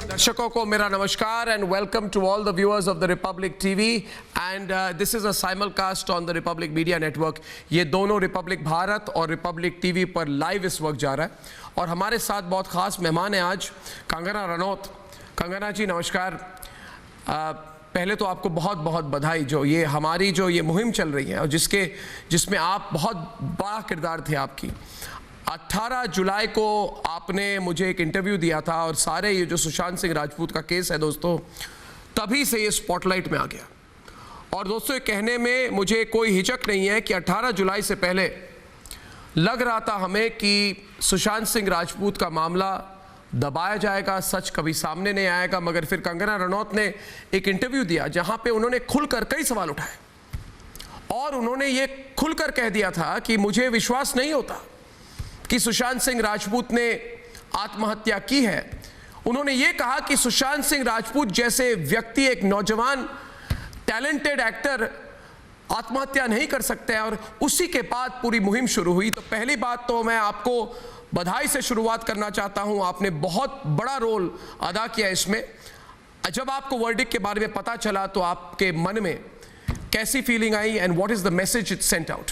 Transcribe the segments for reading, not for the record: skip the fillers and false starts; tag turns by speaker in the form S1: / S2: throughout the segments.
S1: दर्शकों को मेरा नमस्कार and welcome to all the viewers of the Republic TV and this is a simulcast on the Republic media network. ये दोनों Republic Bharat और रिपब्लिक टीवी पर लाइव इस वक्त जा रहा है और हमारे साथ बहुत खास मेहमान हैं आज, कंगना रनौत। कंगना जी नमस्कार। पहले तो आपको बहुत बहुत बधाई जो ये मुहिम चल रही है और जिसमें आप बहुत बड़ा किरदार थे आपकी। 18 जुलाई को आपने मुझे एक इंटरव्यू दिया था और सारे ये जो सुशांत सिंह राजपूत का केस है दोस्तों, तभी से ये स्पॉटलाइट में आ गया। और दोस्तों ये कहने में मुझे कोई हिचक नहीं है कि 18 जुलाई से पहले लग रहा था हमें कि सुशांत सिंह राजपूत का मामला दबाया जाएगा, सच कभी सामने नहीं आएगा, मगर फिर कंगना रनौत ने एक इंटरव्यू दिया जहां पे उन्होंने खुलकर कई सवाल उठाए और उन्होंने ये खुलकर कह दिया था कि मुझे विश्वास नहीं होता कि सुशांत सिंह राजपूत ने आत्महत्या की है। उन्होंने ये कहा कि सुशांत सिंह राजपूत जैसे व्यक्ति, एक नौजवान टैलेंटेड एक्टर आत्महत्या नहीं कर सकते हैं। और उसी के बाद पूरी मुहिम शुरू हुई। तो पहली बात तो मैं आपको बधाई से शुरुआत करना चाहता हूं, आपने बहुत बड़ा रोल अदा किया इसमें। जब आपको वर्डिक्ट के बारे में पता चला तो आपके मन में कैसी feeling I and what is the message it sent out?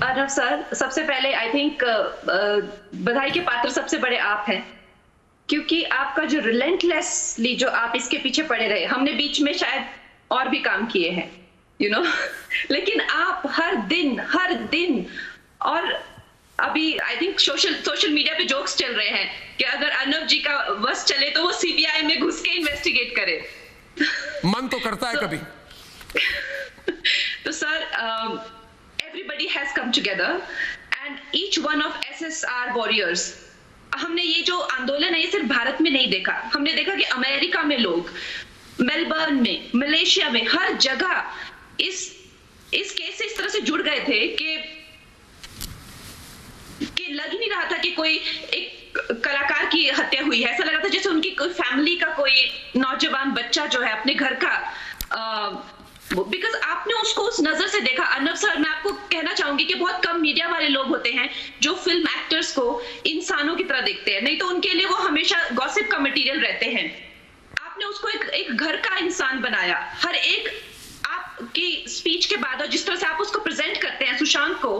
S2: Arnav sir, सबसे पहले आई थिंक बधाई के पात्र सबसे बड़े आप हैं, क्योंकि आपका जो रिलेंटलेसली जो आप इसके पीछे पड़े रहे, हमने बीच में शायद और भी काम किए हैं लेकिन आप हर दिन और अभी आई थिंक सोशल मीडिया पे जोक्स चल रहे हैं कि अगर अर्नव जी का बस चले तो वो सीबीआई में घुस के इन्वेस्टिगेट करे।
S1: मन तो करता है कभी।
S2: तो sir, everybody has come together and each one of SSR warriors, हमने ये जो आंदोलन है ये सिर्फ भारत में नहीं देखा, हमने देखा कि अमेरिका में लोग, मेलबर्न में, मलेशिया में, हर जगह इस केस से इस तरह से जुड़ गए थे कि लग ही नहीं रहा था कि कोई एक कलाकार की हत्या हुई है। ऐसा लग रहा था जैसे उनकी कोई फैमिली का कोई नौजवान बच्चा जो है अपने घर का, बिकॉज आपने उसको उस नजर से देखा। अर्नव सर, मैं आपको कहना चाहूंगी कि बहुत कम मीडिया वाले लोग होते हैं जो फिल्म एक्टर्स को इंसानों की तरह देखते हैं, नहीं तो उनके लिए वो हमेशा गॉसिप का मटेरियल रहते हैं। आपने उसको एक घर का इंसान बनाया। हर एक आपकी स्पीच के बाद और जिस तरह से आप उसको प्रेजेंट करते हैं सुशांत को,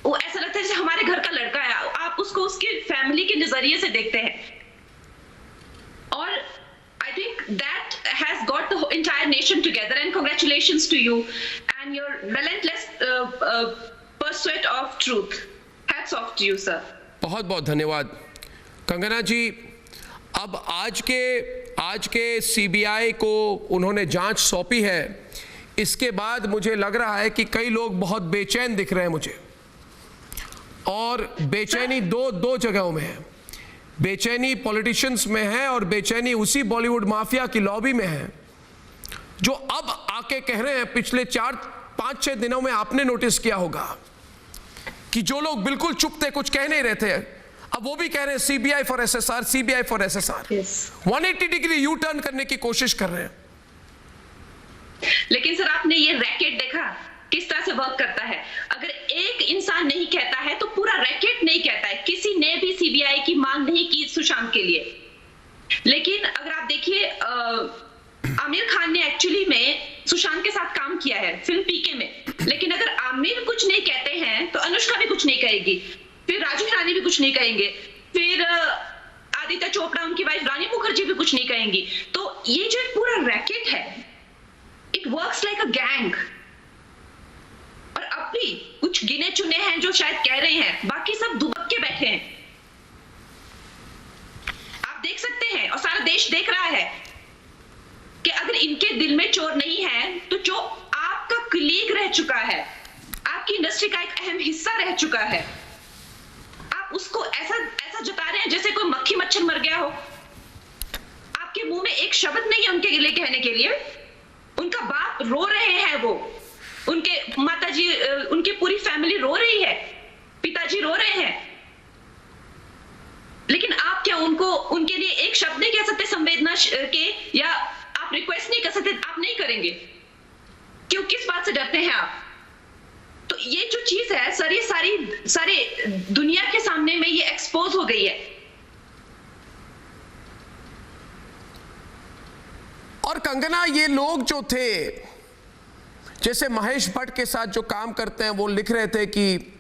S2: वो ऐसा लगता है जैसे हमारे घर का लड़का है। आप उसको उसकी फैमिली के नजरिए से देखते हैं और I think that has got the entire nation together, and congratulations to you and your relentless pursuit of truth. Hats off to you, sir.
S1: बहुत बहुत धन्यवाद कंगना जी। अब आज के सीबीआई को उन्होंने जांच सौंपी है। इसके बाद मुझे लग रहा है कि कई लोग बहुत बेचैन दिख रहे हैं मुझे, और बेचैनी दो जगहों में है। बेचैनी पॉलिटिशियंस में है और बेचैनी उसी बॉलीवुड माफिया की लॉबी में है जो अब आके कह रहे हैं। पिछले 4-5-6 दिनों में आपने नोटिस किया होगा कि जो लोग बिल्कुल चुप थे, कुछ कह नहीं रहे थे, अब वो भी कह रहे हैं CBI for SSR, CBI for SSR. 180 degree U turn करने की कोशिश कर रहे हैं।
S2: लेकिन सर, आपने ये रैकेट देखा किस तरह से वर्क करता है? अगर एक इंसान नहीं कहता है तो पूरा रैकेट नहीं कहता है। किसी ने भी सीबीआई की मांग नहीं की सुशांत के लिए। लेकिन अगर आप देखिए, आमिर खान ने एक्चुअली में सुशांत के साथ काम किया है फिल्म पीके में, लेकिन अगर आमिर कुछ नहीं कहते हैं तो अनुष्का भी कुछ नहीं कहेगी, फिर राजू हिरानी भी कुछ नहीं कहेंगे, फिर आदित्य चोपड़ा उनकी वाइफ रानी मुखर्जी भी कुछ नहीं कहेंगी। तो ये जो पूरा रैकेट है, it works like a gang. और अब भी कुछ गिने चुने हैं जो शायद कह रहे हैं, बाकी सब दुबक के बैठे हैं। आप देख सकते हैं और सारा देश देख रहा है कि अगर इनके दिल में चोर नहीं है तो जो आपका कलीग रह चुका है, आपकी इंडस्ट्री का एक अहम हिस्सा रह चुका है, आप उसको ऐसा जता रहे हैं जैसे कोई मक्खी मच्छर मर गया हो। आपके मुंह में एक शब्द नहीं है उनके लिए कहने के लिए। उनका बाप रो रहे हैं, वो उनके माताजी, उनकी पूरी फैमिली रो रही है, पिताजी रो रहे हैं, लेकिन आप क्या उनके लिए एक शब्द नहीं कह सकते संवेदना के, या आप रिक्वेस्ट नहीं कर सकते? आप नहीं करेंगे क्यों? किस बात से डरते हैं आप? तो ये जो चीज है सर, ये सारे दुनिया के सामने में ये एक्सपोज हो गई है।
S1: और कंगना, ये लोग जो थे, जैसे महेश भट्ट के साथ जो काम करते हैं, वो लिख रहे थे कि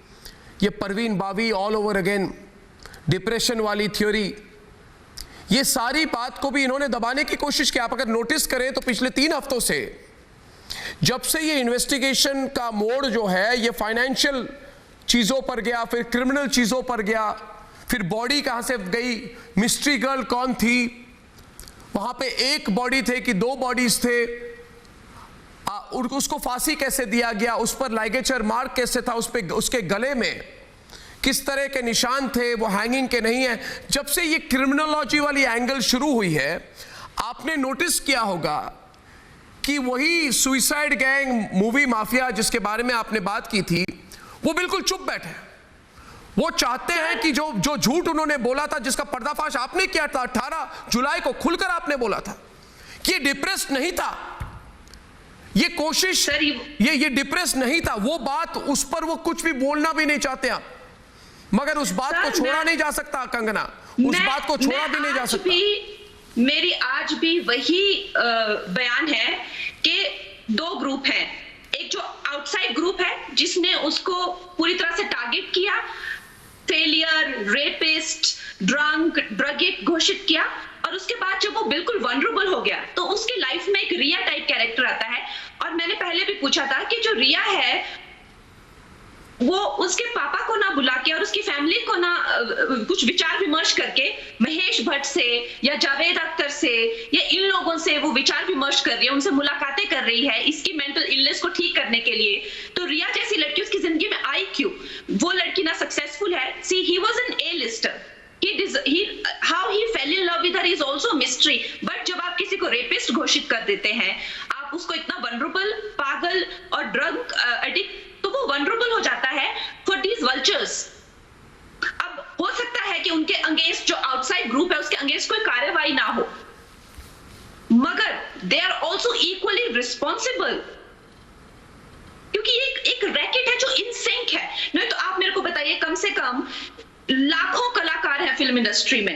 S1: ये Parveen Babi all over again, depression वाली थ्योरी, ये सारी बात को भी इन्होंने दबाने की कोशिश की। आप अगर नोटिस करें तो पिछले 3 हफ्तों से, जब से ये इन्वेस्टिगेशन का मोड़ जो है ये फाइनेंशियल चीजों पर गया, फिर क्रिमिनल चीजों पर गया, फिर बॉडी कहां से गई, मिस्ट्री गर्ल कौन थी, वहां पे एक बॉडी थे कि 2 बॉडीज थे, उसको फांसी कैसे दिया गया, उस पर लाइगेचर मार्क कैसे था, उस पे उसके गले में किस तरह के निशान थे, वो हैंगिंग के नहीं है। जब से ये क्रिमिनोलॉजी वाली एंगल शुरू हुई है, आपने नोटिस किया होगा कि वही सुइसाइड गैंग मूवी माफिया जिसके बारे में आपने बात की थी, वो बिल्कुल चुप बैठे। वो चाहते हैं कि जो झूठ उन्होंने बोला था, जिसका पर्दाफाश आपने किया था 18 जुलाई को, खुलकर आपने बोला था कि ये डिप्रेस्ड नहीं था, ये कोशिश, ये डिप्रेस नहीं था, वो बात, उस पर वो कुछ भी बोलना भी नहीं चाहते आप, मगर उस बात को छोड़ा नहीं जा सकता कंगना, उस बात को छोड़ा भी नहीं जा सकता।
S2: मेरी आज भी वही बयान है कि 2 ग्रुप हैं, एक जो आउटसाइड ग्रुप है जिसने उसको पूरी तरह से टारगेट किया, फेलियर, रेपिस्ट, ड्रंक, ड्रगिक घोषित किया, और उसके बाद जब वो बिल्कुल वनरेबल हो गया तो उसकी लाइफ में एक रिया टाइप कैरेक्टर आता है। और मैंने पहले भी पूछा था कि जो रिया है वो उसके पापा को ना बुला के और उसकी फैमिली को ना कुछ विचार विमर्श करके महेश भट्ट से या जावेद अख्तर से या इन लोगों से वो विचार विमर्श कर रही है, उनसे मुलाकातें कर रही है इसकी मेंटल इलनेस को ठीक करने के लिए। तो रिया जैसी लड़की उसकी जिंदगी में आई क्यों? वो लड़की ना सक्सेसफुल है। See he was an A lister, how he fell in love with her is also a mystery, but जब आप किसी को रेपिस्ट घोषित कर देते हैं, आप उसको इतना वनरेबल, पागल और ड्रग एडिक्ट, तो वो वनरेबल हो जाता है फॉर दीज वल्चर्स। अब हो सकता है कि उनके अगेंस्ट जो आउटसाइड ग्रुप है उसके अगेंस्ट कोई कार्रवाई ना हो, मगर they are also equally responsible, क्योंकि ये एक रैकेट है जो इन सिंक है। नहीं तो आप मेरे को बताइए, कम से कम लाखों कलाकार हैं फिल्म इंडस्ट्री में,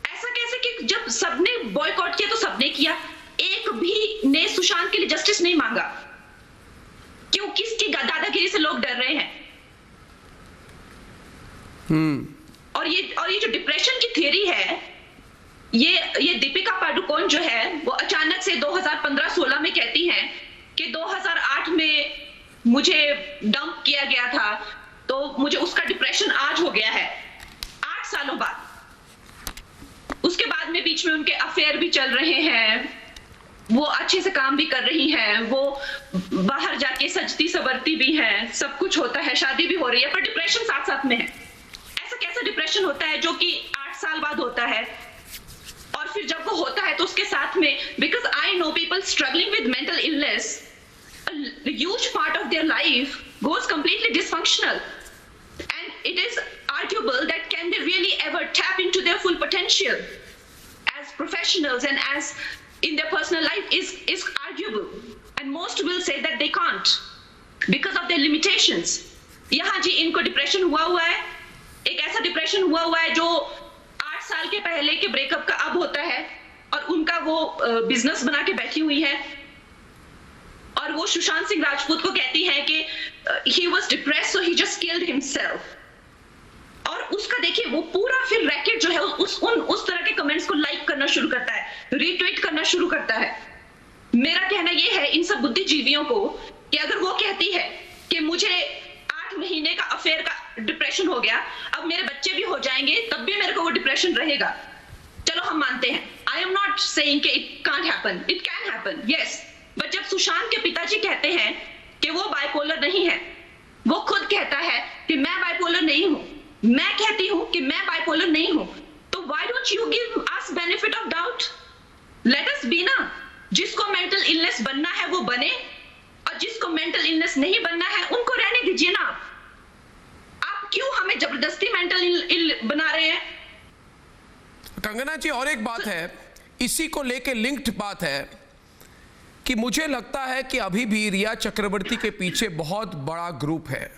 S2: ऐसा कैसे कि जब सबने बॉयकॉट किया तो सबने किया, एक भी ने सुशांत के लिए जस्टिस नहीं मांगा? क्यों? किसकी दादागिरी से लोग डर रहे हैं? और ये जो डिप्रेशन की थ्योरी है, ये दीपिका पादुकोण जो है वो अचानक से 2015-16 में कहती हैं कि 2008 में मुझे डंप किया गया था तो मुझे उसका डिप्रेशन आज हो गया है, 8 सालों बाद। उसके बाद में बीच में उनके अफेयर भी चल रहे हैं, वो अच्छे से काम भी कर रही हैं, वो बाहर जाके सजती सवरती भी हैं, सब कुछ होता है, शादी भी हो रही है, पर डिप्रेशन साथ साथ में है। ऐसा कैसा डिप्रेशन होता है जो कि 8 साल बाद होता है? और फिर जब वो होता है तो उसके साथ में, because I know people struggling with mental illness, a huge part of their life goes completely dysfunctional, and it is arguable that can they really ever tap into their full potential as professionals and as in their personal life is arguable, and most will say that they can't because of their limitations. यहाँ जी इनको depression हुआ है, एक ऐसा depression हुआ है जो 8 साल के पहले के ब्रेकअप का अब होता है, और उनका वो बिजनेस बना के बैठी हुई है, और वो सुशांत सिंह राजपूत को कहती है कि he was depressed so he just killed himself। और उसका देखिए वो पूरा फिर रैकेट जो है उस तरह के कमेंट्स को लाइक करना शुरू करता है, रीट्वीट करना शुरू करता है। मेरा कहना ये है इन सब बुद्धिजीवियों को कि अगर वो कहती है कि मुझे 8 महीने का अफेयर का डिप्रेशन हो गया, अब मेरे बच्चे भी हो जाएंगे तब भी मेरे को वो डिप्रेशन रहेगा, चलो हम मानते हैं। आई एम नॉट सेइंग कि it can't happen, it can happen, yes. But जब सुशांत के पिताजी कहते हैं कि वो बाइपोलर नहीं है, वो खुद कहता है कि मैं बाइपोलर नहीं हूं, मैं कहती हूं कि मैं बाइपोलर नहीं हूं, तो why don't you give us benefit of doubt? Let us B ना, जिसको मेंटल इलनेस बनना है वो बने, और जिसको मेंटल इलनेस नहीं बनना है उनको रहने दीजिए ना। आप क्यों हमें जबरदस्ती मेंटल इल बना रहे हैं?
S1: कंगना जी, और एक बात है, इसी को लेके लिंक्ड बात है कि मुझे लगता है कि अभी भी रिया चक्रवर्ती के पीछे बहुत बड़ा ग्रुप है।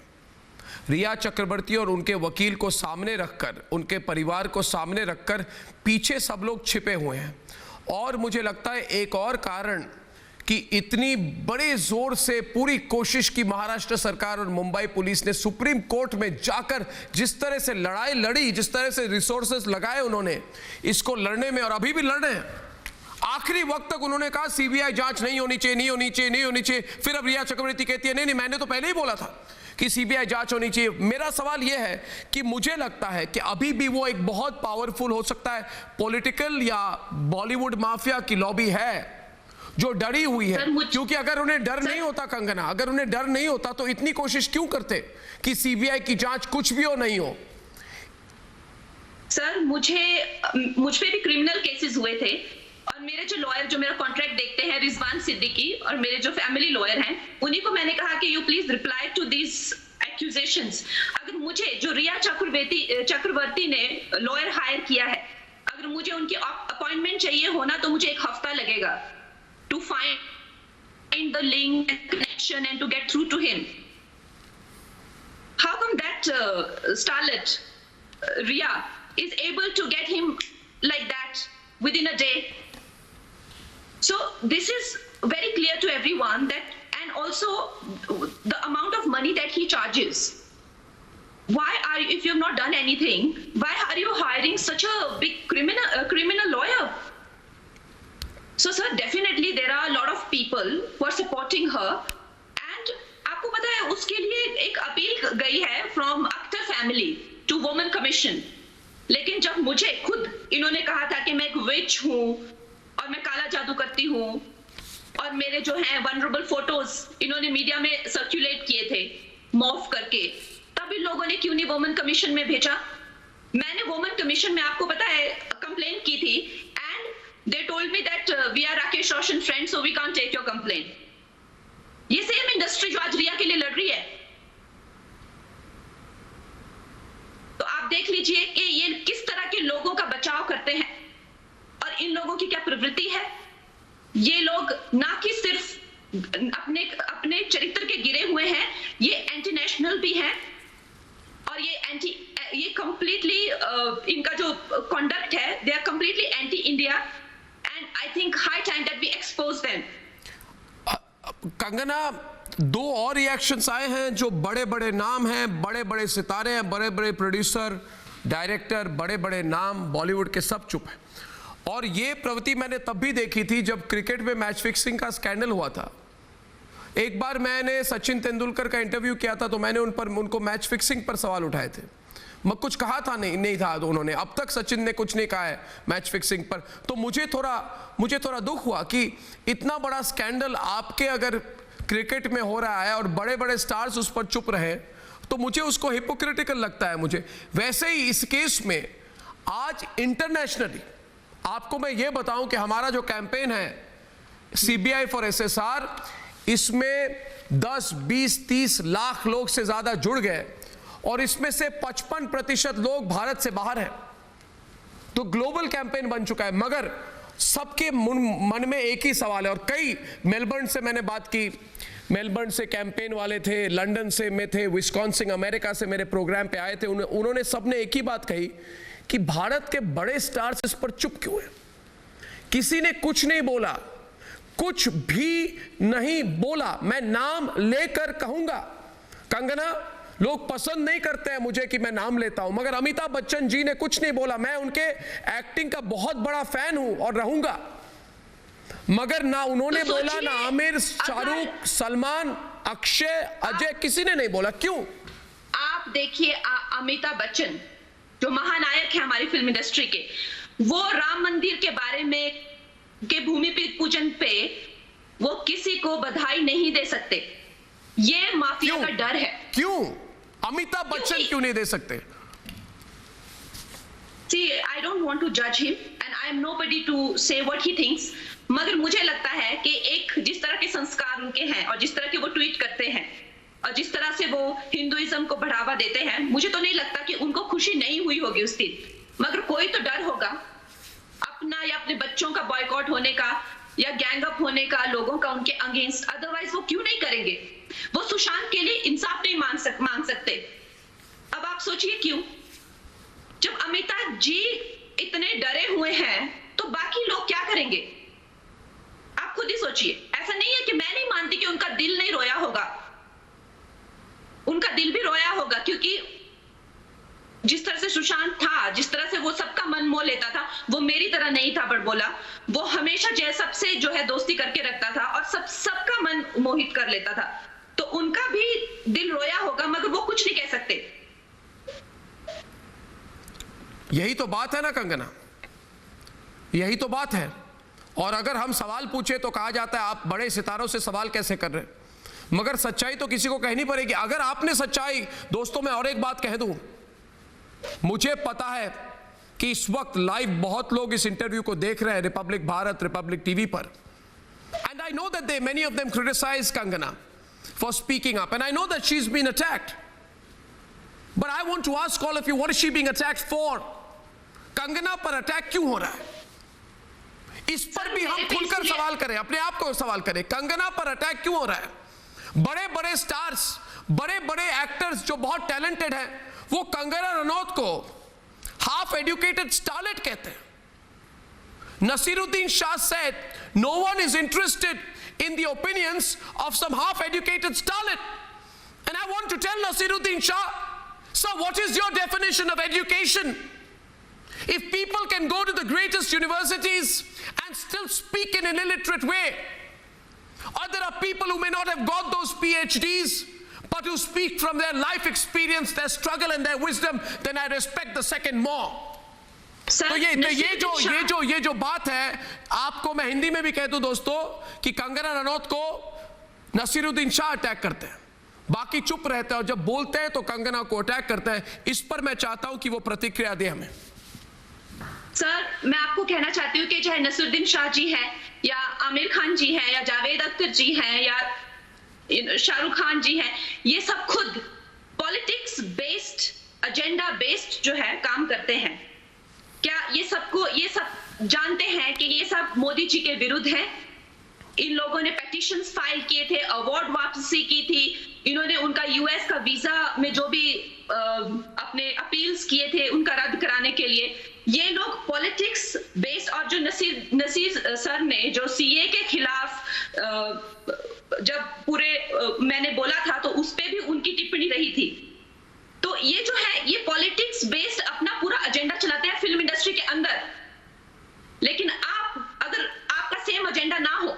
S1: रिया चक्रवर्ती और उनके वकील को सामने रखकर, उनके परिवार को सामने रखकर पीछे सब लोग छिपे हुए हैं, और मुझे लगता है एक और कारण कि इतनी बड़े जोर से पूरी कोशिश की महाराष्ट्र सरकार और मुंबई पुलिस ने सुप्रीम कोर्ट में जाकर जिस तरह से लड़ाई लड़ी, जिस तरह से रिसोर्सेस लगाए उन्होंने इसको लड़ने में, और अभी भी लड़ रहे हैं। आखिरी वक्त तक उन्होंने कहा सीबीआई जांच नहीं होनी चाहिए, नहीं होनी चाहिए, नहीं होनी चाहिए। फिर अब रिया चक्रवर्ती कहती है नहीं, मैंने तो पहले ही बोला था कि सीबीआई जांच होनी चाहिए। मेरा सवाल यह है कि मुझे लगता है कि अभी भी वो एक बहुत पावरफुल हो सकता है पॉलिटिकल या बॉलीवुड माफिया की लॉबी है जो डरी हुई है, क्योंकि अगर उन्हें डर नहीं होता कंगना, अगर उन्हें डर नहीं होता तो इतनी कोशिश क्यों करते कि सीबीआई की जांच कुछ भी हो नहीं हो।
S2: सर मुझ पे भी क्रिमिनल केसेस हुए थे और मेरे जो लॉयर जो मेरा कॉन्ट्रैक्ट देखते हैं रिजवान सिद्दीकी और मेरे जो फैमिली लॉयर हैं उन्हीं को मैंने कहा कि you please reply to this accusations. अगर मुझे जो रिया चक्रवर्ती ने लॉयर हायर किया है, अगर मुझे उनकी अपॉइंटमेंट चाहिए होना तो मुझे 1 हफ्ता लगेगा to find the link and connection and to get through to him. How come that starlet Riya is able to get him like that within a day? So this is very clear to everyone that, and also the amount of money that he charges. Why are you, if you have not done anything, why are you hiring such a big criminal lawyer? So sir, definitely there are a lot of people who are supporting her and आपको पता है उसके लिए एक appeal गई है from Akhtar family to women commission। लेकिन जब मुझे खुद इन्होंने कहा था कि मैं एक विच हूँ और मैं काला जादू करती हूँ और मेरे जो हैं vulnerable photos इन्होंने मीडिया में सर्कुलेट किए थे मॉर्फ करके, तब इन लोगों ने क्यों नहीं वुमेन कमीशन में भेजा। मैंने वुमेन कमीशन में आपको पता है कंप्लेन की थी and they told me that we are Rakesh Roshan friends so we can't take your complaint। ये सेम इंडस्ट्री जो आज रिया के लिए लड़ रही है, तो आप देख लीजिए कि ये किस तरह के लोगों का बचाव करते हैं और इन लोगों की क्या प्रवृत्ति है। ये लोग ना कि सिर्फ अपने चरित्र के गिरे हुए हैं, ये एंटी नेशनल भी हैं और ये कंप्लीटली इनका जो कंडक्ट है they are completely anti India and I think high time that we expose them।
S1: Kangana, 2 और रिएक्शंस आए हैं जो बड़े बड़े नाम हैं, बड़े बड़े सितारे हैं, बड़े बड़े प्रोड्यूसर, डायरेक्टर, बड़े बड़े नाम बॉलीवुड के सब चुप हैं। और ये प्रवृत्ति मैंने तब भी देखी थी जब क्रिकेट में मैच फिक्सिंग का स्कैंडल हुआ था। एक बार मैंने सचिन तेंदुलकर का इंटरव्यू किया था तो मैंने उनको मैच फिक्सिंग पर सवाल उठाए थे। मैं कुछ कहा था नहीं था तो उन्होंने, अब तक सचिन ने कुछ नहीं कहा है मैच फिक्सिंग पर। तो मुझे थोड़ा दुख हुआ कि इतना बड़ा स्कैंडल आपके अगर क्रिकेट में हो रहा है और बड़े बड़े स्टार्स उस पर चुप रहे, तो मुझे उसको हिपोक्रिटिकल लगता है मुझे। वैसे ही इस केस में आज इंटरनेशनली आपको मैं ये बताऊं कि हमारा जो कैंपेन है सीबीआई फॉर एसएसआर, इसमें 10, 20, 30 लाख लोग से ज्यादा जुड़ गए और इसमें से 55% लोग भारत से बाहर हैं। तो ग्लोबल कैंपेन बन चुका है, मगर सबके मन में एक ही सवाल है। और कई मेलबर्न से मैंने बात की, मेलबर्न से कैंपेन वाले थे, लंदन से में थे, विस्कॉन्सिन अमेरिका से मेरे प्रोग्राम पे आए थे। उन्होंने सबने एक ही बात कही कि भारत के बड़े स्टार्स इस पर चुप क्यों हैं। किसी ने कुछ नहीं बोला, कुछ भी नहीं बोला। मैं नाम लेकर कहूंगा, कंगना, लोग पसंद नहीं करते हैं मुझे कि मैं नाम लेता हूं, मगर अमिताभ बच्चन जी ने कुछ नहीं बोला। मैं उनके एक्टिंग का बहुत बड़ा फैन हूं और रहूंगा, मगर ना उन्होंने बोला, ना आमिर, शाहरुख, सलमान, अक्षय, अजय, किसी ने नहीं बोला। क्यों?
S2: आप देखिए अमिताभ बच्चन जो महानायक है हमारी फिल्म इंडस्ट्री के, वो राम मंदिर के बारे में के भूमि पूजन पे वो किसी को बधाई नहीं दे सकते। ये माफिया का डर है।
S1: क्यों अमिताभ बच्चन क्यों नहीं दे सकते?
S2: See, I don't want to judge him and I am nobody to say what he thinks। मगर मुझे लगता है कि एक जिस तरह के संस्कार उनके हैं और जिस तरह के वो ट्वीट करते हैं और जिस तरह से वो हिंदुइज्म को बढ़ावा देते हैं, मुझे तो नहीं लगता कि उनको खुशी नहीं हुई होगी उस दिन। मगर कोई तो डर होगा अपना या अपने बच्चों का बॉयकॉट होने का या गैंग अप होने का, लोगों का उनके अगेंस्ट। अदरवाइज वो क्यों नहीं करेंगे? वो सुशांत के लिए इंसाफ नहीं मांग सकते। अब आप सोचिए क्यों? जब अमिताभ जी इतने डरे हुए हैं तो बाकी लोग क्या करेंगे? जिस तरह से सुशांत था, जिस तरह से वो सबका मन मोह लेता था, वो मेरी तरह नहीं था बड़बोला। वो हमेशा जो सबसे जो है दोस्ती करके रखता था और सबका मन मोहित कर लेता था। तो उनका भी दिल रोया होगा, मगर वो कुछ नहीं कह सकते।
S1: यही तो बात है ना कंगना, यही तो बात है। और अगर हम सवाल पूछे तो कहा जाता है आप बड़े सितारों से सवाल कैसे कर रहे हैं, मगर सच्चाई तो किसी को कहनी पड़ेगी। अगर आपने सच्चाई, दोस्तों मैं और एक बात कह दूं, मुझे पता है कि इस वक्त लाइव बहुत लोग इस इंटरव्यू को देख रहे हैं रिपब्लिक भारत, रिपब्लिक टीवी पर, and I know that many of them criticize Kangana for speaking up, and I know that she's been attacked, but I want to ask all of you, what is she being attacked for? Kangana पर attack क्यों हो रहा है? इस पर भी हम खुलकर सवाल करें, अपने आप को सवाल करें, कंगना पर अटैक क्यों हो रहा है? बड़े बड़े स्टार्स, बड़े बड़े एक्टर्स जो बहुत टैलेंटेड हैं, वो कंगना रनौत को हाफ एजुकेटेड स्टारलेट कहते हैं। Nasiruddin Shah said no one is interested in the opinions of some half educated starlet, and I want to tell Nasiruddin Shah, sir, what is your definition of education? If people can go to the greatest universities and still speak in an illiterate way, or there are people who may not have got those PhDs, but who speak from their life experience, their struggle and their wisdom, then I respect the second more. तो ये जो बात है, आपको मैं हिंदी में भी कह दूं दोस्तों कि कंगना रनौत को नसीरुद्दीन शाह अटैक करते हैं, बाकी चुप रहते हैं, और जब बोलते हैं तो कंगना को अटैक करते हैं। इस पर मैं चाहता हूं कि वो प्रतिक्रिया दे हमें।
S2: सर, मैं आपको कहना चाहती हूँ कि चाहे नसीरुद्दीन शाह जी हैं, या आमिर खान जी हैं, या जावेद अख्तर जी हैं, या शाहरुख खान जी हैं, ये सब खुद पॉलिटिक्स बेस्ड, एजेंडा बेस्ड जो है काम करते हैं। क्या ये सब जानते हैं कि ये सब मोदी जी के विरुद्ध है? इन लोगों ने पेटिशंस फाइल किए थे, अवार्ड वापसी की थी, इन्होंने उनका यूएस का वीजा में जो भी अपने अपील्स किए थे उनका रद्द कराने के लिए। ये लोग पॉलिटिक्स बेस्ड, और जो नसीर सर ने जो सीए के खिलाफ जब पूरे मैंने बोला था तो उस पे भी उनकी टिप्पणी रही थी। तो ये जो है, ये पॉलिटिक्स बेस्ड अपना पूरा एजेंडा चलाते हैं फिल्म इंडस्ट्री के अंदर। लेकिन अगर आपका सेम एजेंडा ना हो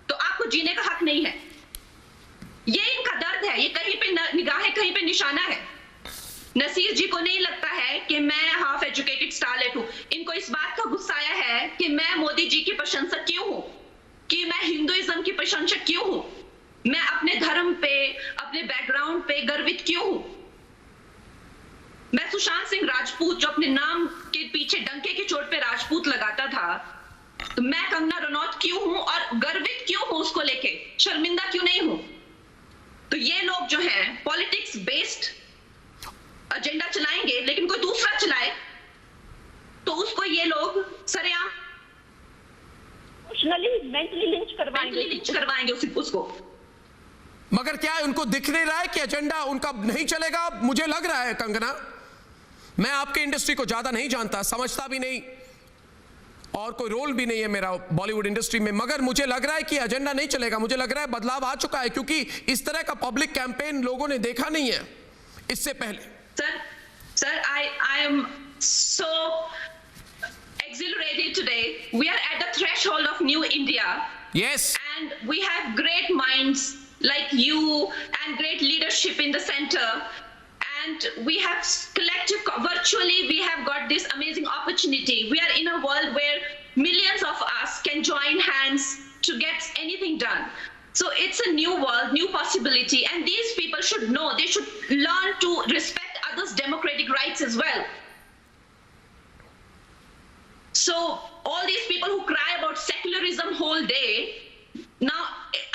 S2: तो आपको जीने का हक नहीं है। ये इनका दर्द है, ये कहीं पे निगाहें, कहीं पे निशाना है। नसीर जी को नहीं लगता है कि मैं हाफ एजुकेटेड स्टारलेट हूं। इनको इस बात का गुस्सा आया है कि मैं मोदी जी की प्रशंसक क्यों हूं, कि मैं हिंदुइज्म की प्रशंसक क्यों हूं, मैं अपने धर्म पे, अपने बैकग्राउंड पे गर्वित क्यों हूं। मैं सुशांत सिंह राजपूत, जो अपने नाम के पीछे डंके की चोट पे राजपूत लगाता था, तो मैं कंगना रनौत क्यों हूं और गर्वित क्यों हूं, उसको लेके शर्मिंदा क्यों नहीं हूं। तो ये लोग जो हैं पॉलिटिक्स बेस्ड एजेंडा चलाएंगे, लेकिन कोई दूसरा चलाए तो उसको ये लोग सरेआम
S3: मेंटली लिंच
S2: करवाएंगे उसको।
S1: मगर क्या है, उनको दिख नहीं रहा है कि एजेंडा उनका नहीं चलेगा? मुझे लग रहा है कंगना, मैं आपके इंडस्ट्री को ज्यादा नहीं जानता, समझता भी नहीं, और कोई रोल भी नहीं है मेरा बॉलीवुड इंडस्ट्री में, मगर मुझे लग रहा है कि एजेंडा नहीं चलेगा। मुझे लग रहा है बदलाव आ चुका है, क्योंकि इस तरह का पब्लिक कैंपेन लोगों ने देखा नहीं है इससे पहले।
S2: Sir, I am so exhilarated today. We are at the threshold of new India.
S1: Yes.
S2: And we have great minds like you and great leadership in the center. And we have virtually we have got this amazing opportunity. We are in a world where millions of us can join hands to get anything done. So it's a new world, new possibility, and these people should know, they should learn to respect others' democratic rights as well. So all these people who cry about secularism whole day, now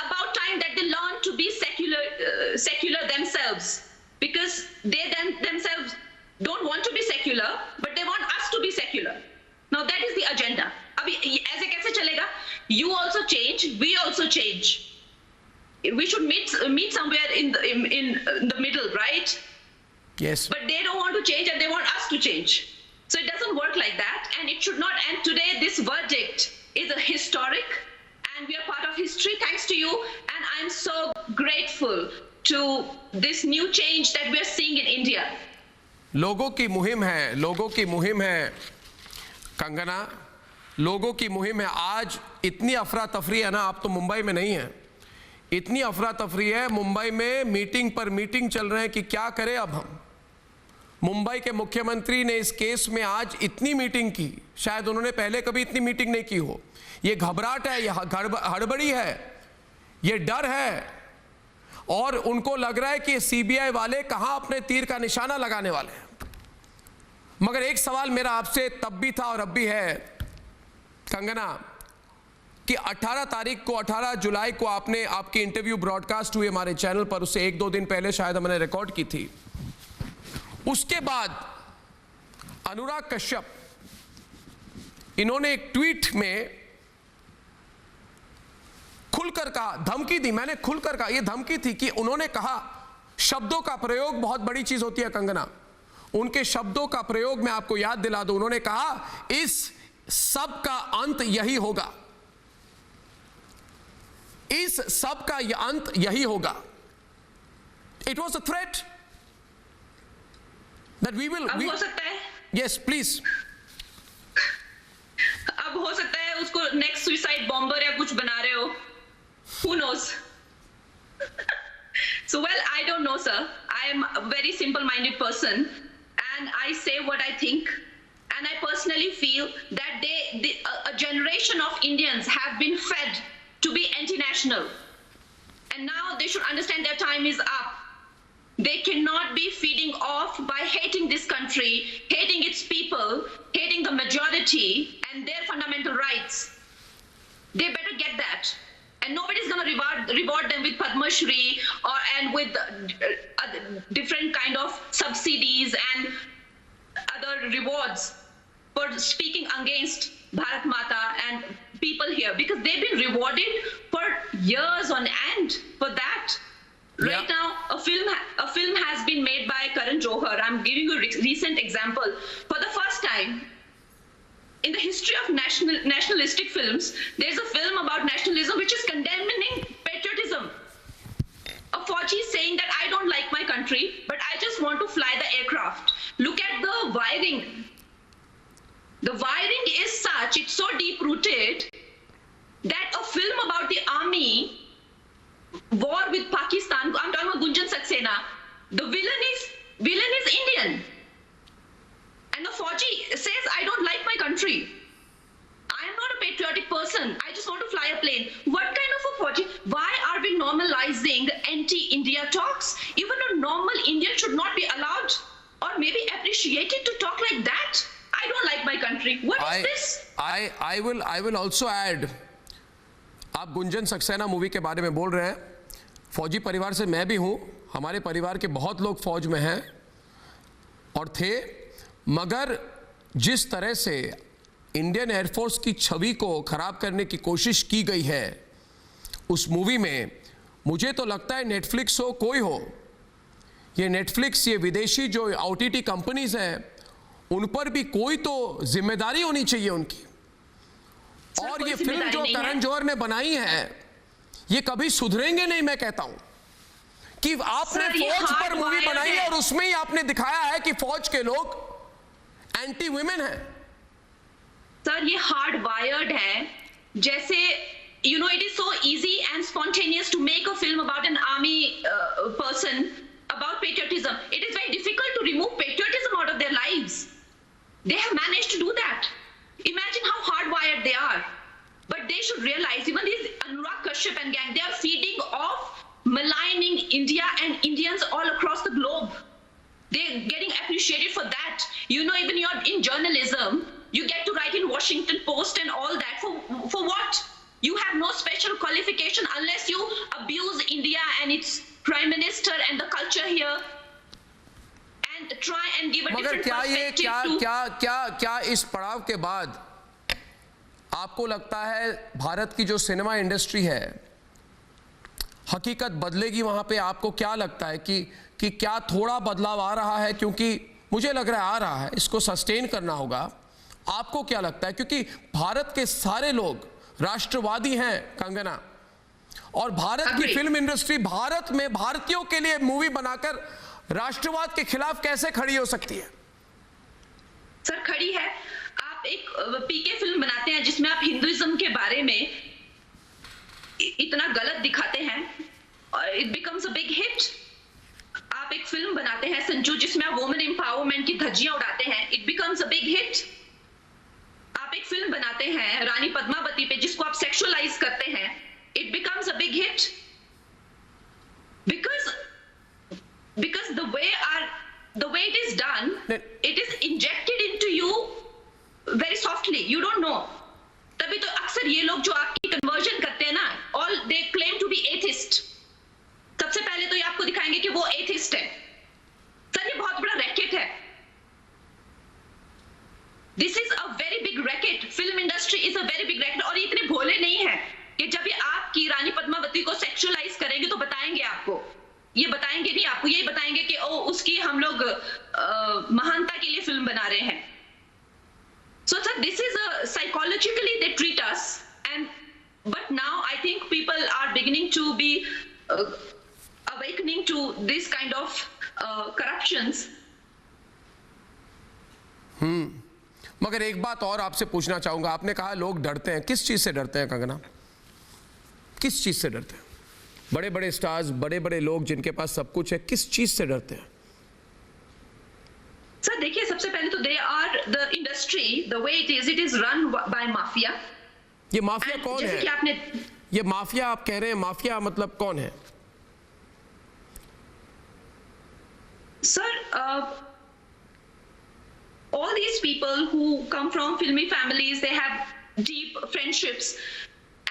S2: about time that they learn to be secular themselves, because they themselves don't want to be secular, but they want us to be secular. Now that is the agenda. Abhi aise kaise chalega? You also change, we also change. We should meet somewhere in the middle, right?
S1: Yes.
S2: But they don't want to change, and they want us to change. So it doesn't work like that, and it should not. And today this verdict is a historic, and we are part of history thanks to you, and I'm so grateful to this new change that we are seeing in India.
S1: लोगों की मुहिम है, लोगों की मुहिम है कंगना, लोगों की मुहिम है। आज इतनी अफरा तफरी है ना, आप तो मुंबई में नहीं है, इतनी अफरा तफरी है मुंबई में, मीटिंग पर मीटिंग चल रहे हैं कि क्या करें अब हम। मुंबई के मुख्यमंत्री ने इस केस में आज इतनी मीटिंग की, शायद उन्होंने पहले कभी इतनी मीटिंग नहीं की हो। ये घबराहट है, ये हड़बड़ी है, ये डर है, और उनको लग रहा है कि सीबीआई वाले कहां अपने तीर का निशाना लगाने वाले हैं। मगर एक सवाल मेरा आपसे तब भी था और अब भी है कंगना, कि 18 तारीख को, 18 जुलाई को आपने, आपकी इंटरव्यू ब्रॉडकास्ट हुई हमारे चैनल पर, उससे 1-2 दिन पहले शायद हमने रिकॉर्ड की थी। उसके बाद अनुराग कश्यप, इन्होंने एक ट्वीट में खुलकर कहा, धमकी दी, मैंने खुलकर कहा, यह धमकी थी कि उन्होंने कहा, शब्दों का प्रयोग बहुत बड़ी चीज होती है कंगना, उनके शब्दों का प्रयोग मैं आपको याद दिला दूं। उन्होंने कहा इस सब का अंत यही होगा, इस सब का अंत यही होगा। It was a threat that we will,
S2: हो सकता है,
S1: यस प्लीज,
S2: अब हो सकता है उसको नेक्स्ट सुसाइड बॉम्बर या कुछ बना रहे हो, who knows? So well, I don't know, sir. I am a very simple-minded person, and I say what I think. And I personally feel that a generation of Indians have been fed to be anti-national, and now they should understand their time is up. They cannot be feeding off by hating this country, hating its people, hating the majority and their fundamental rights. They better get that. And nobody's going to reward them with Padma Shri and with different kind of subsidies and other rewards for speaking against Bharat Mata and people here, because they've been rewarded for years on end for that. Right now, a film has been made by Karan Johar. I'm giving you a recent example. For the first time in the history of nationalistic films, there's a film about nationalism which is condemning patriotism. A Fauji saying that I don't like my country, but I just want to fly the aircraft. Look at the wiring. The wiring is such, it's so deep-rooted, that a film about the army war with Pakistan, I'm talking about Gunjan Saxena, the villain is Indian. And the Fauji says, I don't like my country. I am not a patriotic person. I just want to fly a plane. What kind of a Fauji? Why are we normalizing anti-India talks? Even a normal Indian should not be allowed or maybe appreciated to talk like that. I don't like my country. What is this?
S1: I will also add, आप Gunjan Saxena movie के बारे में बोल रहे हैं, फौजी परिवार से मैं भी हूं, हमारे परिवार के बहुत लोग फौज में हैं और थे, मगर जिस तरह से इंडियन एयरफोर्स की छवि को खराब करने की कोशिश की गई है उस मूवी में, मुझे तो लगता है नेटफ्लिक्स हो कोई हो, ये नेटफ्लिक्स, ये विदेशी जो OTT कंपनीज हैं, उन पर भी कोई तो जिम्मेदारी होनी चाहिए उनकी। और ये फिल्म जो करण जौहर ने बनाई है, ये कभी सुधरेंगे नहीं। मैं कहता हूं कि आपने फौज पर मूवी बनाई है और उसमें ही आपने दिखाया है कि फौज के लोग एंटी वुमेन हैं।
S2: सर, ये हार्ड वायर्ड है। जैसे you know, it is so easy and spontaneous to make a film about an army person about patriotism. It is very difficult to remove patriotism out of their lives. They have managed to do that. Imagine how hardwired they are. But they should realize, even these Anurag Kashyap and gang, they are feeding off maligning India and Indians all across the globe. They're getting appreciated for that. You know, even you're in journalism, you get to write in Washington Post and all that. For what? You have no special qualification unless you abuse India and its prime minister and the culture here and try and give a different perspective to...
S1: क्या इस पड़ाव के बाद आपको लगता है भारत की जो सिनेमा इंडस्ट्री है, हकीकत बदलेगी वहां पे? आपको क्या लगता है कि क्या थोड़ा बदलाव आ रहा है? क्योंकि मुझे लग रहा है आ रहा है, इसको सस्टेन करना होगा। आपको क्या लगता है? क्योंकि भारत के सारे लोग राष्ट्रवादी हैं कंगना, और भारत की फिल्म इंडस्ट्री भारत में भारतीयों के लिए मूवी बनाकर राष्ट्रवाद के खिलाफ कैसे खड़ी हो सकती है?
S2: सर खड़ी है। आप एक पीके फिल्म बनाते हैं जिसमें आप हिंदुइज्म के बारे में इतना गलत दिखाते हैं और it becomes a big hit. आप एक फिल्म बनाते हैं संजू जिसमें आप वुमेन एम्पावरमेंट की धज्जियां उड़ाते हैं, it becomes a big hit. आप एक फिल्म बनाते हैं रानी पद्मावती पे जिसको आप सेक्सुअलाइज करते हैं, it becomes a big hit. because the way it is done, it is injected into you very softly, you don't know। तभी तो अक्सर ये लोग जो आपकी कन्वर्जन करते हैं ना, all they claim to be atheist, सबसे पहले तो ये आपको दिखाएंगे कि वो एथिस्ट है। सर ये बहुत बड़ा रैकेट है। This is a very big racket. Film industry is a very big racket. और ये इतने भोले नहीं है कि जब ये आपकी रानी पद्मावती को सेक्सुअलाइज करेंगे तो बताएंगे आपको, ये बताएंगे नहीं आपको, यही बताएंगे कि ओ उसकी हम लोग महानता के लिए फिल्म बना रहे हैं। So sir, this is psychologically they treat us, but now I think people are beginning to be awakening to this kind of corruptions.
S1: मगर एक बात और आपसे पूछना चाहूंगा, आपने कहा लोग डरते हैं, किस चीज से डरते हैं कंगना? किस चीज से डरते हैं? बड़े बड़े स्टार्स, बड़े बड़े लोग जिनके पास सब कुछ है, किस चीज से डरते हैं?
S2: सर देखिए, सबसे पहले तो they are the industry the way it is run by mafia.
S1: ये माफिया कौन है?
S2: कि आपने
S1: ये माफिया आप कह रहे हैं, माफिया मतलब कौन है?
S2: Sir all these people who come from filmy families, they have deep friendships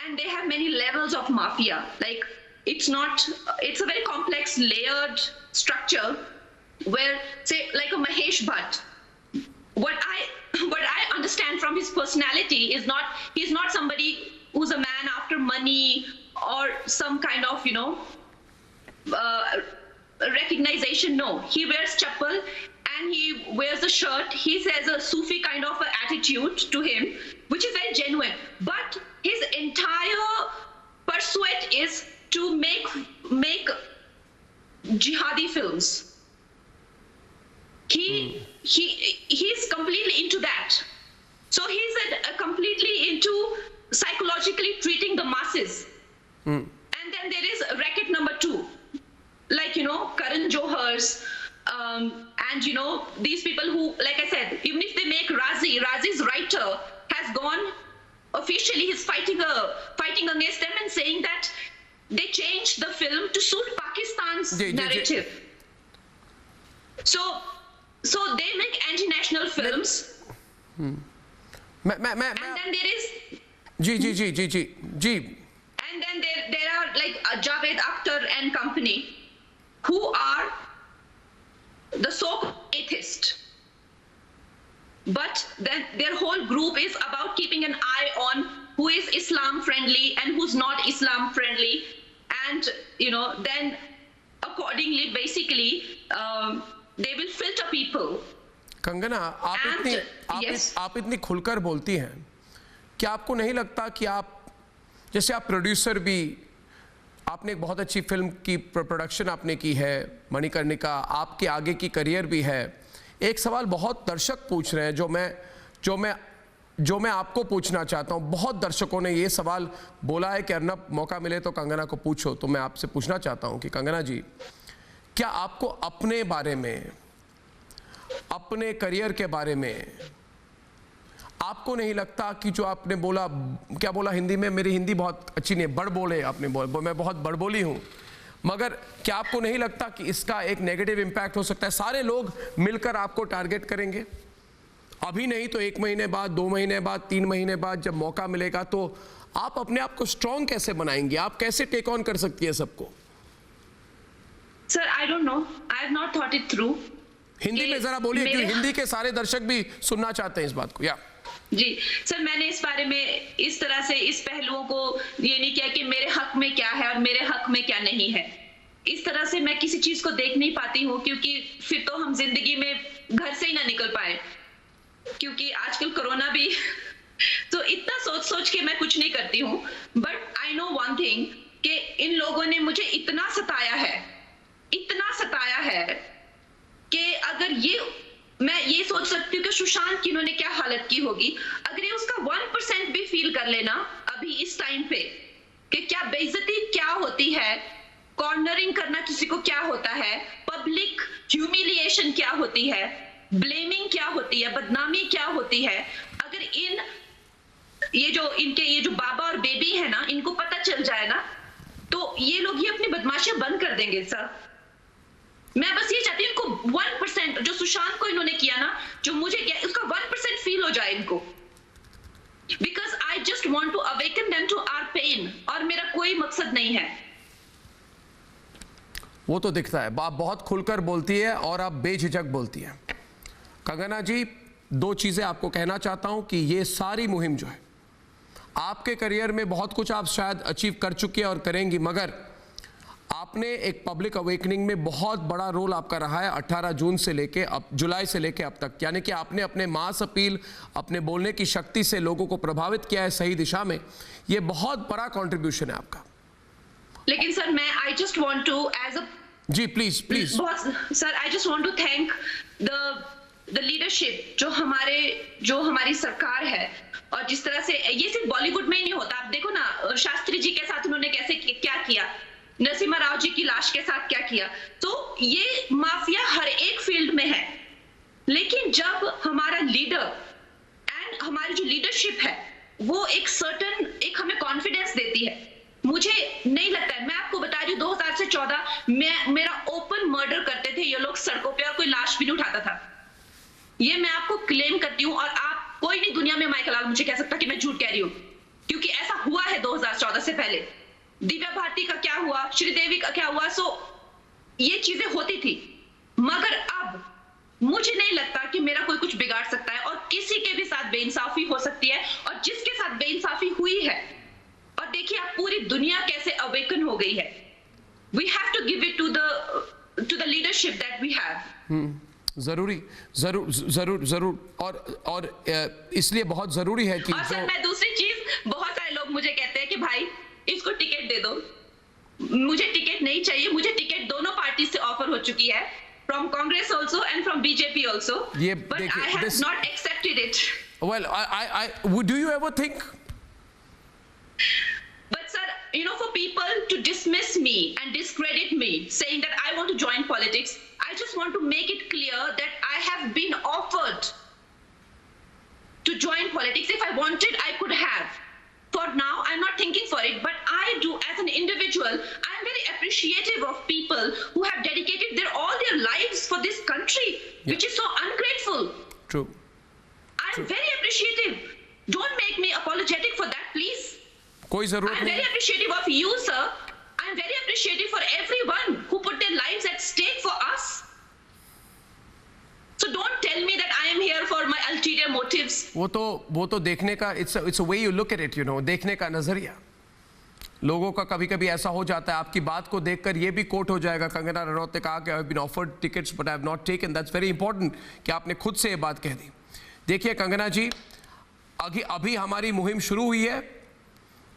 S2: and they have many levels of mafia. Like it's a very complex layered structure where, say, like a Mahesh Bhatt, what I understand from his personality is he's not somebody who's a man after money or some kind of recognition. No, he wears chappal and he wears a shirt. He has a Sufi kind of attitude to him, which is very genuine. But his entire pursuit is to make jihadi films. He's completely into that. So he's completely into psychologically treating the masses. And then there is racket number 2, like Karan Johar's. And these people who, like I said, even if they make Razi's writer has gone officially, he's fighting against them and saying that they changed the film to suit Pakistan's narrative. So they make anti-national films. And then there is and then there are like Javed Akhtar and company who are the so-called atheist, but then their whole group is about keeping an eye on who is Islam friendly and who's not Islam friendly, and then accordingly basically they will filter people.
S1: Kangana, आप इतनी खुलकर बोलती हैं, क्या आपको नहीं लगता कि आप, जैसे आप प्रोड्यूसर भी, आपने एक बहुत अच्छी फिल्म की प्रोडक्शन आपने की है मणिकर्णिका, आपके आगे की करियर भी है, एक सवाल बहुत दर्शक पूछ रहे हैं जो मैं आपको पूछना चाहता हूं। बहुत दर्शकों ने ये सवाल बोला है कि अर्नब मौका मिले तो कंगना को पूछो, तो मैं आपसे पूछना चाहता हूं कि कंगना जी, क्या आपको अपने बारे में, अपने करियर के बारे में आपको नहीं लगता कि जो आपने बोला, क्या बोला हिंदी में, मेरी हिंदी बहुत अच्छी नहीं है, बड़बोले आपने बोला, मैं बहुत बड़बोली हूं, मगर क्या आपको नहीं लगता कि इसका एक नेगेटिव इंपैक्ट हो सकता है? सारे लोग मिलकर आपको टारगेट करेंगे, अभी नहीं तो 1 महीने बाद, 2 महीने बाद, 3 महीने बाद, जब मौका मिलेगा, तो आप अपने आप को स्ट्रॉन्ग कैसे बनाएंगे? आप कैसे टेक ऑन कर सकती है सबको?
S2: Sir I don't know, I have not thought it through.
S1: Hindi में जरा बोलिए, क्योंकि हिंदी के सारे दर्शक भी सुनना चाहते हैं इस बात को। या
S2: जी सर, मैंने इस बारे में इस तरह से इस पहलुओं को ये नहीं किया कि मेरे हक में क्या है और मेरे हक में क्या नहीं है। इस तरह से मैं किसी चीज को देख नहीं पाती हूँ, क्योंकि फिर तो हम जिंदगी में घर से ही ना निकल पाए, क्योंकि आजकल कोरोना भी तो इतना सोच के मैं कुछ नहीं करती हूँ। But I know one thing कि इन लोगों ने मुझे इतना सताया है कि अगर ये, मैं ये सोच सकती हूँ कि सुशांत की इन्होंने क्या हालत की होगी अगर ये उसका 1% भी फील कर लेना अभी इस टाइम पे, कि क्या बेइज्जती क्या होती है, कॉर्नरिंग करना किसी को क्या होता है, पब्लिक ह्यूमिलिएशन क्या होती है, ब्लेमिंग क्या होती है, बदनामी क्या होती है, अगर ये जो बाबा और बेबी है ना, इनको पता चल जाए ना, तो ये लोग ये अपनी बदमाशियां बंद कर देंगे सर। मैं बस ये चाहती हूँ इनको 1%, जो सुशांत को इन्होंने किया ना, जो मुझे किया, उसका 1% फील हो जाए इनको, because I just want to awaken them to our pain, और मेरा कोई मकसद नहीं है।
S1: वो तो दिखता है, आप बहुत खुलकर बोलती है और आप बेझिझक बोलती है। कंगना जी, दो चीजें आपको कहना चाहता हूं कि ये सारी मुहिम जो है, आपके करियर में बहुत कुछ आप शायद अचीव कर चुके हैं और करेंगी, मगर आपने एक पब्लिक अवेकनिंग में बहुत बड़ा रोल आपका रहा है 18 जून से लेके अब, जुलाई से लेके अब तक, यानी कि आपने अपने मास अपील, अपने बोलने की शक्ति से लोगों को प्रभावित किया है सही दिशा में। ये बहुत बड़ा कंट्रीब्यूशन है आपका।
S2: लेकिन सर मैं I just want to as a,
S1: जी प्लीज प्लीज।
S2: बहुत sir, I just want to thank the leadership, जो हमारी सरकार है, और जिस तरह से ये सिर्फ बॉलीवुड में ही नहीं होता, आप देखो ना शास्त्री जी के साथ उन्होंने कैसे क्या किया, नरसिम्हा राव जी की लाश के साथ क्या किया, तो ये माफिया हर एक फील्ड में है। लेकिन जब हमारा लीडर एंड हमारी जो लीडरशिप है वो एक हमें कॉन्फिडेंस देती है, मुझे नहीं लगता है, मैं आपको बता रही हूँ 2000 से 14 मेरा ओपन मर्डर करते थे ये लोग सड़कों पे, और कोई लाश भी नहीं उठाता था, ये मैं आपको क्लेम करती हूँ। और आप कोई नहीं दुनिया में माइकल लाल मुझे कह सकता कि मैं झूठ कह रही हूँ, क्योंकि ऐसा हुआ है 2014 से पहले। दिव्या भारती का क्या हुआ, श्रीदेवी का क्या हुआ, सो ये चीजें होती थी, मगर अब मुझे नहीं लगता कि मेरा कोई कुछ बिगाड़ सकता है, और किसी के भी साथ बेइंसाफी हो सकती है, और जिसके साथ बेइंसाफी हुई है, और देखिए आप पूरी दुनिया कैसे अवेकन हो गई है, we have to give it to the leadership that we have.
S1: जरूर जरूर जरूर, और इसलिए बहुत जरूरी है कि
S2: और सर मैं दूसरी चीज, बहुत सारे लोग मुझे कहते हैं कि भाई इसको टिकट दे दो, मुझे टिकट नहीं चाहिए, मुझे टिकट दोनों पार्टी से ऑफर हो चुकी है, from Congress also and from BJP also, but I have not accepted it.
S1: Well I do you ever think,
S2: but sir, you know, for people to dismiss me and discredit me saying that I want to join politics, I just want to make it clear that I have been offered to join politics. If I wanted, I could have. For now, I'm not thinking for it, but I do, as an individual, I'm very appreciative of people who have dedicated all their lives for this country, which is so ungrateful.
S1: True.
S2: I'm very appreciative. Don't make me apologetic for that, please.
S1: कोई जरूरत
S2: I'm
S1: नहीं।
S2: very appreciative of you, sir. I'm very appreciative for everyone who put their lives at stake for us. So don't tell me that I am here for my ulterior motives.
S1: वो तो देखने का, it's a way you look at it, you know, देखने का नजरिया। लोगों का कभी कभी ऐसा हो जाता है, आपकी बात को देखकर ये भी कोट हो जाएगा, कंगना रनौत ने कहा कि I have been offered tickets but I have not taken. That's very important कि आपने खुद से ये बात कह दी। देखिए कंगना जी, अभी हमारी मुहिम शुरू हुई है,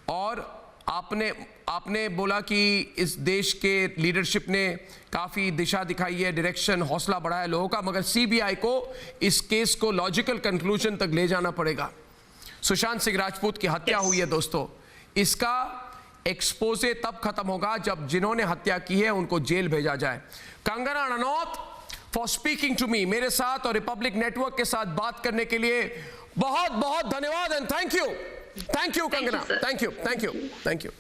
S1: और आपने बोला कि इस देश के लीडरशिप ने काफ़ी दिशा दिखाई है, डायरेक्शन, हौसला बढ़ाया है लोगों का, मगर सीबीआई को इस केस को लॉजिकल कंक्लूजन तक ले जाना पड़ेगा। सुशांत सिंह राजपूत की हत्या हुई है दोस्तों, इसका एक्सपोजे तब खत्म होगा जब जिन्होंने हत्या की है उनको जेल भेजा जाए। Kangana Ranaut for speaking to me, मेरे साथ और रिपब्लिक नेटवर्क के साथ बात करने के लिए बहुत बहुत धन्यवाद, and thank you Kangana, thank you.